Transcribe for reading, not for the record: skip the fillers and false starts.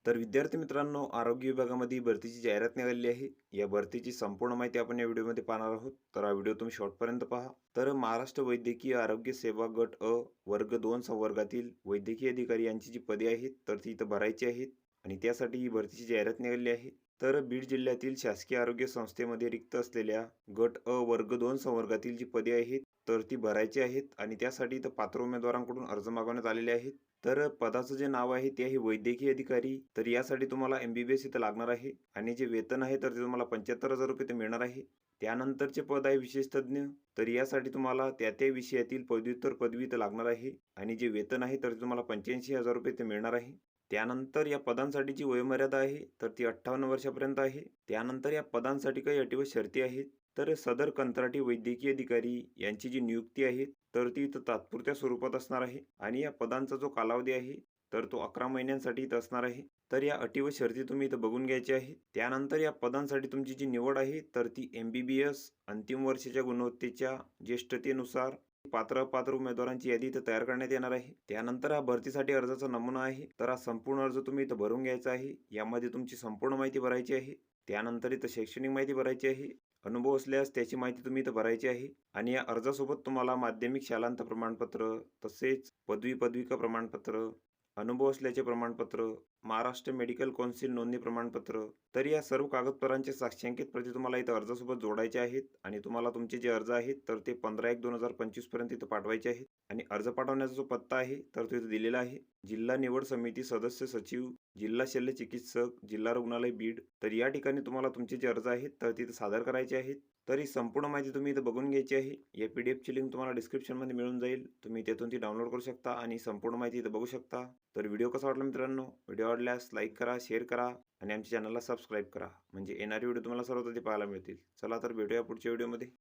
तर विद्यार्थी मित्रांनो, आरोग्य विभागामध्ये भरतीची जाहिरात निघालेली आहे. या भरतीची संपूर्ण माहिती आपण या व्हिडिओमध्ये पाहणार आहोत. तर हा व्हिडिओ तुम्ही शेवटपर्यंत पहा. तर महाराष्ट्र वैद्यकीय आरोग्य सेवा गट अ वर्ग 2 संवर्गातील वैद्यकीय अधिकारी यांची जी पदे आहेत, तर ती इथं भरायची आहेत आणि त्यासाठी ही भरतीची जाहिरात निघालेली आहे. तर बीड जिल्ह्यातील शासकीय आरोग्य संस्थेमध्ये रिक्त असलेल्या गट अ वर्ग 2 संवर्गातील जी पदे आहेत, तर ती भरायची आहेत आणि त्यासाठी इथं पात्र उमेदवारांकडून अर्ज मागवण्यात आलेले आहेत. तर पदाचं जे नाव आहे ते आहे वैद्यकीय अधिकारी. तर यासाठी तुम्हाला MBBS इथं लागणार आहे आणि जे वेतन आहे तर ते तुम्हाला 75,000 रुपये ते मिळणार आहे. त्यानंतरचे पद आहे विशेष तज्ञ. तर यासाठी तुम्हाला त्या विषयातील पदव्युत्तर पदवी इथं लागणार आहे आणि जे वेतन आहे तर ते तुम्हाला 85,000 रुपये ते मिळणार आहे. त्यानंतर या पदांसाठी जी वयोमर्यादा आहे तर ती 58 वर्षापर्यंत आहे. त्यानंतर या पदांसाठी काही अटी व शर्ती आहेत. तर सदर कंत्राटी वैद्यकीय अधिकारी यांची जी नियुक्ती आहे तर ती इथं तात्पुरत्या स्वरूपात असणार आहे आणि या पदांचा जो कालावधी आहे तर तो 11 महिन्यांसाठी इथं असणार आहे. तर या अटी व शर्ती तुम्ही इथं बघून घ्यायच्या आहे. त्यानंतर या पदांसाठी तुमची जी निवड आहे तर ती MBBS अंतिम वर्षाच्या गुणवत्तेच्या ज्येष्ठतेनुसार पात्र उमेदवारांची यादी इथं तयार करण्यात येणार आहे. त्यानंतर हा भरतीसाठी अर्जाचा नमुना आहे. तर हा संपूर्ण अर्ज तुम्ही इथं भरून घ्यायचा आहे. यामध्ये तुमची संपूर्ण माहिती भरायची आहे. त्यानंतर इथं शैक्षणिक माहिती भरायची आहे. अनुभव असल्यास त्याची माहिती तुम्ही इथं भरायची आहे आणि या अर्जासोबत तुम्हाला माध्यमिक शालांत प्रमाणपत्र, तसेच पदविका प्रमाणपत्र, अनुभव असल्याचे प्रमाणपत्र, महाराष्ट्र मेडिकल कौन्सिल नोंदणी प्रमाणपत्र, तर या सर्व कागदपत्रांचे साक्षांकित प्रती तुम्हाला इथं अर्जासोबत जोडायचे आहेत आणि तुम्हाला तुमचे जे अर्ज आहेत तर ते 15/1/2025 पर्यंत इथं पाठवायचे आहेत आणि अर्ज पाठवण्याचा जो पत्ता आहे तर तो इथं दिलेला आहे. जिल्हा निवड समिती सदस्य सचिव, जिल्हा शल्य चिकित्सक, जिल्हा रुग्णालय बीड. तर या ठिकाणी तुम्हाला तुमचे जे अर्ज आहेत तर तिथे सादर करायचे आहेत. तर ही संपूर्ण माहिती तुम्ही इथं बघून घ्यायची आहे. या PDFची लिंक तुम्हाला डिस्क्रिप्शनमध्ये मिळून जाईल. तुम्ही त्यातून ती डाउनलोड करू शकता आणि संपूर्ण माहिती इथं बघू शकता. तर व्हिडिओ कसा वाटला मित्रांनो? व्हिडिओ आवडल्यास लाईक करा, शेअर करा आणि आमच्या चॅनलला सबस्क्राईब करा. म्हणजे येणारे व्हिडिओ तुम्हाला सर्वप्रथम पाहायला मिळतील. चला तर भेटूया पुढच्या व्हिडिओमध्ये.